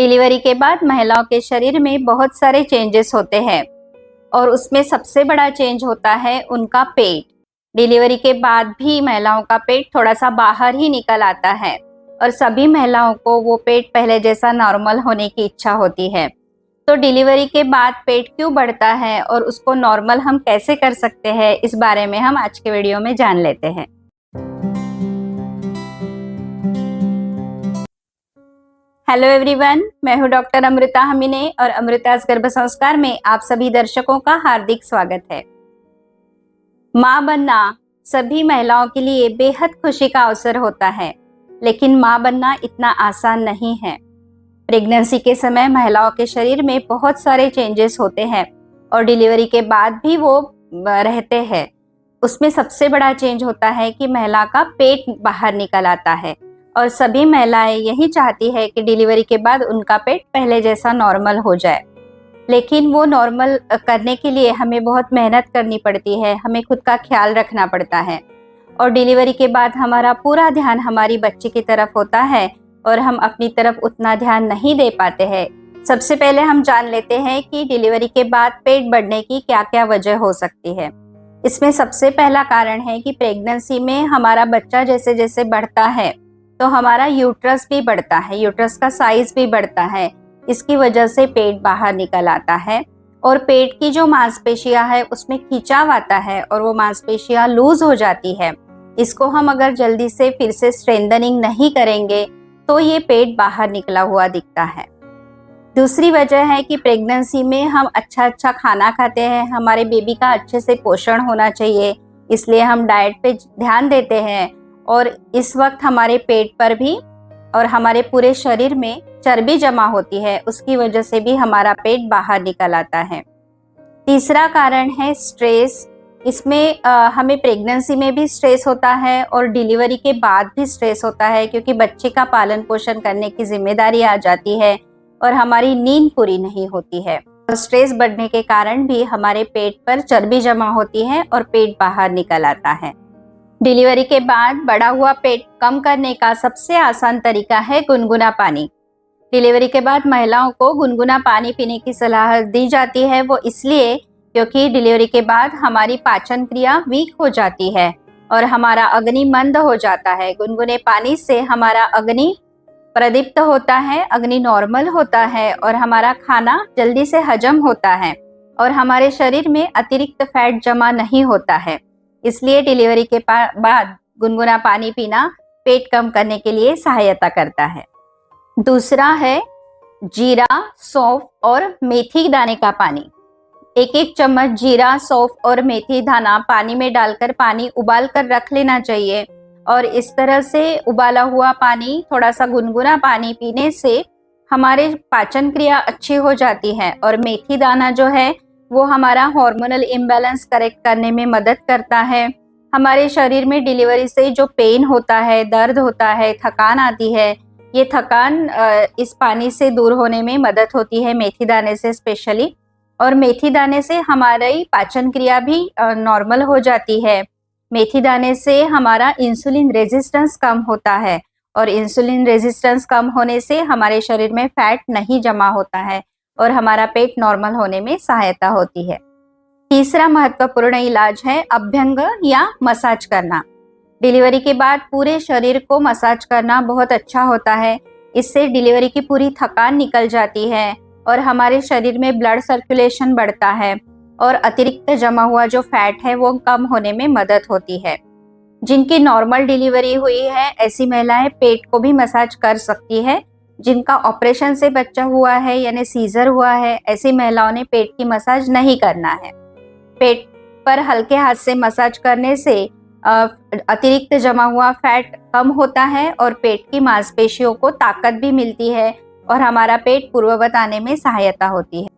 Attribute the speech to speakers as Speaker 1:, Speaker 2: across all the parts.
Speaker 1: Delivery के बाद महिलाओं के शरीर में बहुत सारे चेंजेस होते हैं और उसमें सबसे बड़ा चेंज होता है उनका पेट। डिलीवरी के बाद भी महिलाओं का पेट थोड़ा सा बाहर ही निकल आता है और सभी महिलाओं को वो पेट पहले जैसा नॉर्मल होने की इच्छा होती है। तो डिलीवरी के बाद पेट क्यों बढ़ता है और उसको नॉर्मल हम कैसे कर सकते हैं, इस बारे में हम आज के वीडियो में जान लेते हैं। हेलो एवरीवन, मैं हूं डॉक्टर अमृता हमीने और अमृतास गर्भ संस्कार में आप सभी दर्शकों का हार्दिक स्वागत है। मां बनना सभी महिलाओं के लिए बेहद खुशी का अवसर होता है, लेकिन मां बनना इतना आसान नहीं है। प्रेगनेंसी के समय महिलाओं के शरीर में बहुत सारे चेंजेस होते हैं और डिलीवरी के बाद भी वो रहते हैं। उसमें सबसे बड़ा चेंज होता है कि महिला का पेट बाहर निकल आता है और सभी महिलाएं यही चाहती है कि डिलीवरी के बाद उनका पेट पहले जैसा नॉर्मल हो जाए, लेकिन वो नॉर्मल करने के लिए हमें बहुत मेहनत करनी पड़ती है, हमें खुद का ख्याल रखना पड़ता है और डिलीवरी के बाद हमारा पूरा ध्यान हमारी बच्ची की तरफ होता है और हम अपनी तरफ उतना ध्यान नहीं दे पाते हैं। सबसे पहले हम जान लेते हैं कि डिलीवरी के बाद पेट बढ़ने की क्या क्या वजह हो सकती है। इसमें सबसे पहला कारण है कि प्रेगनेंसी में हमारा बच्चा जैसे जैसे बढ़ता है तो हमारा यूट्रस भी बढ़ता है, यूट्रस का साइज भी बढ़ता है। इसकी वजह से पेट बाहर निकल आता है और पेट की जो मांसपेशियां है उसमें खिंचाव आता है और वो मांसपेशियां लूज हो जाती है। इसको हम अगर जल्दी से फिर से स्ट्रेंथनिंग नहीं करेंगे तो ये पेट बाहर निकला हुआ दिखता है। दूसरी वजह है कि प्रेगनेंसी में हम अच्छा खाना खाते हैं, हमारे बेबी का अच्छे से पोषण होना चाहिए, इसलिए हम डाइट पे ध्यान देते हैं और इस वक्त हमारे पेट पर भी और हमारे पूरे शरीर में चर्बी जमा होती है, उसकी वजह से भी हमारा पेट बाहर निकल आता है। तीसरा कारण है स्ट्रेस। इसमें हमें प्रेगनेंसी में भी स्ट्रेस होता है और डिलीवरी के बाद भी स्ट्रेस होता है, क्योंकि बच्चे का पालन पोषण करने की जिम्मेदारी आ जाती है और हमारी नींद पूरी नहीं होती है। स्ट्रेस बढ़ने के कारण भी हमारे पेट पर चर्बी जमा होती है और पेट बाहर निकल आता है। डिलीवरी के बाद बढ़ा हुआ पेट कम करने का सबसे आसान तरीका है गुनगुना पानी। डिलीवरी के बाद महिलाओं को गुनगुना पानी पीने की सलाह दी जाती है, वो इसलिए क्योंकि डिलीवरी के बाद हमारी पाचन क्रिया वीक हो जाती है और हमारा अग्नि मंद हो जाता है। गुनगुने पानी से हमारा अग्नि प्रदीप्त होता है, अग्नि नॉर्मल होता है और हमारा खाना जल्दी से हजम होता है और हमारे शरीर में अतिरिक्त फैट जमा नहीं होता है। इसलिए डिलीवरी के बाद गुनगुना पानी पीना पेट कम करने के लिए सहायता करता है। दूसरा है जीरा, सौंफ और मेथी दाने का पानी। एक एक चम्मच जीरा, सौंफ और मेथी दाना पानी में डालकर पानी उबाल कर रख लेना चाहिए और इस तरह से उबाला हुआ पानी, थोड़ा सा गुनगुना पानी पीने से हमारे पाचन क्रिया अच्छी हो जाती है और मेथी दाना जो है वो हमारा हार्मोनल इम्बैलेंस करेक्ट करने में मदद करता है। हमारे शरीर में डिलीवरी से जो पेन होता है, दर्द होता है, थकान आती है, ये थकान इस पानी से दूर होने में मदद होती है, मेथी दाने से स्पेशली। और मेथी दाने से हमारी पाचन क्रिया भी नॉर्मल हो जाती है। मेथी दाने से हमारा इंसुलिन रेजिस्टेंस कम होता है और इंसुलिन रेजिस्टेंस कम होने से हमारे शरीर में फैट नहीं जमा होता है और हमारा पेट नॉर्मल होने में सहायता होती है। तीसरा महत्वपूर्ण इलाज है अभ्यंग या मसाज करना। डिलीवरी के बाद पूरे शरीर को मसाज करना बहुत अच्छा होता है। इससे डिलीवरी की पूरी थकान निकल जाती है और हमारे शरीर में ब्लड सर्कुलेशन बढ़ता है और अतिरिक्त जमा हुआ जो फैट है वो कम होने में मदद होती है। जिनकी नॉर्मल डिलीवरी हुई है ऐसी महिलाएं पेट को भी मसाज कर सकती है। जिनका ऑपरेशन से बच्चा हुआ है यानी सीजर हुआ है, ऐसी महिलाओं ने पेट की मसाज नहीं करना है। पेट पर हल्के हाथ से मसाज करने से अतिरिक्त जमा हुआ फैट कम होता है और पेट की मांसपेशियों को ताकत भी मिलती है और हमारा पेट पूर्ववत आने में सहायता होती है।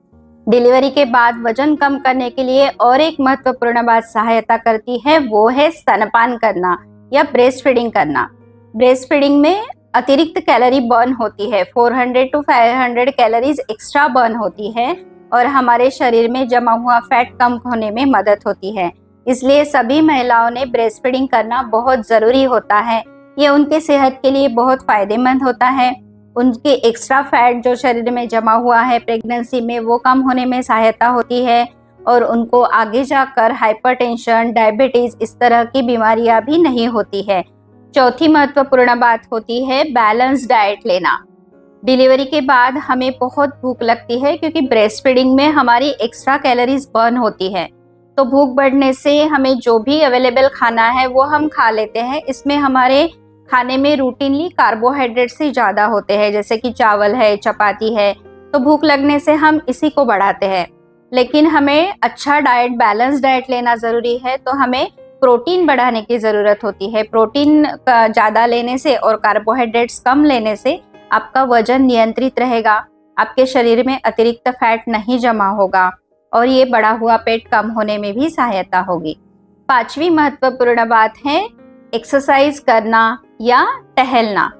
Speaker 1: डिलीवरी के बाद वजन कम करने के लिए और एक महत्वपूर्ण बात सहायता करती है, वो है स्तनपान करना या ब्रेस्ट फीडिंग करना। ब्रेस्ट फीडिंग में अतिरिक्त कैलोरी बर्न होती है, 400 to 500 कैलोरीज एक्स्ट्रा बर्न होती है और हमारे शरीर में जमा हुआ फैट कम होने में मदद होती है। इसलिए सभी महिलाओं ने ब्रेस्ट फीडिंग करना बहुत ज़रूरी होता है। ये उनके सेहत के लिए बहुत फायदेमंद होता है। उनके एक्स्ट्रा फैट जो शरीर में जमा हुआ है प्रेगनेंसी में वो कम होने में सहायता होती है और उनको आगे जाकर हाइपरटेंशन, डायबिटीज इस तरह की बीमारियां भी नहीं होती है। चौथी महत्वपूर्ण बात होती है बैलेंस डाइट लेना। डिलीवरी के बाद हमें बहुत भूख लगती है क्योंकि ब्रेस्ट फीडिंग में हमारी एक्स्ट्रा कैलोरीज बर्न होती है, तो भूख बढ़ने से हमें जो भी अवेलेबल खाना है वो हम खा लेते हैं। इसमें हमारे खाने में रूटीनली कार्बोहाइड्रेट से ज़्यादा होते हैं, जैसे कि चावल है, चपाती है, तो भूख लगने से हम इसी को बढ़ाते हैं। लेकिन हमें अच्छा डाइट, बैलेंस डाइट लेना ज़रूरी है, तो हमें प्रोटीन बढ़ाने की ज़रूरत होती है। प्रोटीन ज़्यादा लेने से और कार्बोहाइड्रेट्स कम लेने से आपका वजन नियंत्रित रहेगा, आपके शरीर में अतिरिक्त फैट नहीं जमा होगा और ये बढ़ा हुआ पेट कम होने में भी सहायता होगी। पांचवी महत्वपूर्ण बात है एक्सरसाइज करना या टहलना।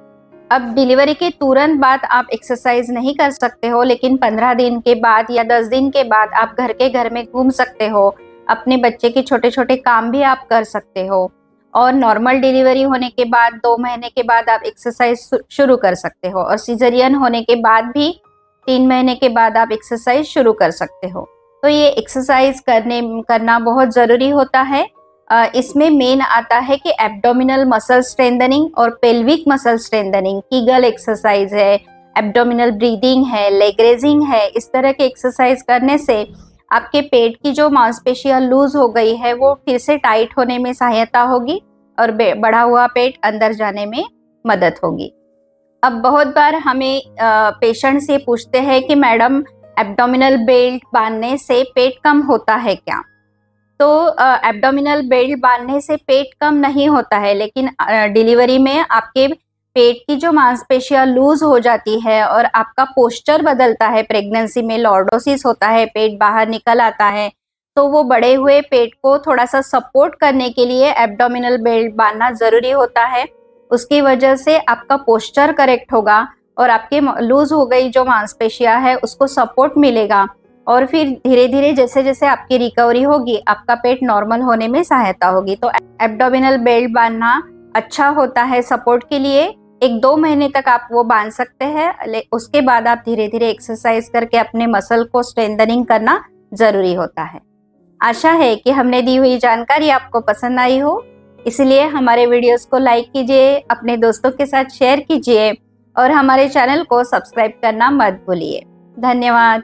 Speaker 1: अब डिलीवरी के तुरंत बाद आप एक्सरसाइज नहीं कर सकते हो, लेकिन 15 दिन के बाद या 10 दिन के बाद आप घर में घूम सकते हो, अपने बच्चे के छोटे छोटे काम भी आप कर सकते हो और नॉर्मल डिलीवरी होने के बाद 2 महीने के बाद आप एक्सरसाइज शुरू कर सकते हो और सिजेरियन होने के बाद भी 3 महीने के बाद आप एक्सरसाइज शुरू कर सकते हो। तो ये एक्सरसाइज करना बहुत ज़रूरी होता है। इसमें मेन आता है कि एब्डोमिनल मसल स्ट्रेंथनिंग और pelvic muscle strengthening, Kegel exercise है, एब्डोमिनल ब्रीदिंग है, लेग रेजिंग है। इस तरह के एक्सरसाइज करने से आपके पेट की जो मांसपेशियां लूज हो गई है वो फिर से टाइट होने में सहायता होगी और बढ़ा हुआ पेट अंदर जाने में मदद होगी। अब बहुत बार हमें पेशेंट से पूछते हैं कि मैडम एब्डोमिनल बेल्ट बांधने से पेट कम होता है क्या? तो एब्डोमिनल बेल्ट बांधने से पेट कम नहीं होता है, लेकिन डिलीवरी में आपके पेट की जो मांसपेशियां लूज हो जाती है और आपका पोस्चर बदलता है। प्रेगनेंसी में लॉर्डोसिस होता है, पेट बाहर निकल आता है, तो वो बड़े हुए पेट को थोड़ा सा सपोर्ट करने के लिए एब्डोमिनल बेल्ट बांधना जरूरी होता है। उसकी वजह से आपका पोस्चर करेक्ट होगा और आपके लूज हो गई जो मांसपेशियां है उसको सपोर्ट मिलेगा और फिर धीरे धीरे जैसे जैसे आपकी रिकवरी होगी आपका पेट नॉर्मल होने में सहायता होगी। तो एब्डोमिनल बेल्ट बांधना अच्छा होता है सपोर्ट के लिए। 1-2 महीने तक आप वो बांध सकते हैं, उसके बाद आप धीरे धीरे एक्सरसाइज करके अपने मसल को स्ट्रेंथनिंग करना जरूरी होता है। आशा है कि हमने दी हुई जानकारी आपको पसंद आई हो, इसलिए हमारे वीडियोस को लाइक कीजिए, अपने दोस्तों के साथ शेयर कीजिए और हमारे चैनल को सब्सक्राइब करना मत भूलिए। धन्यवाद।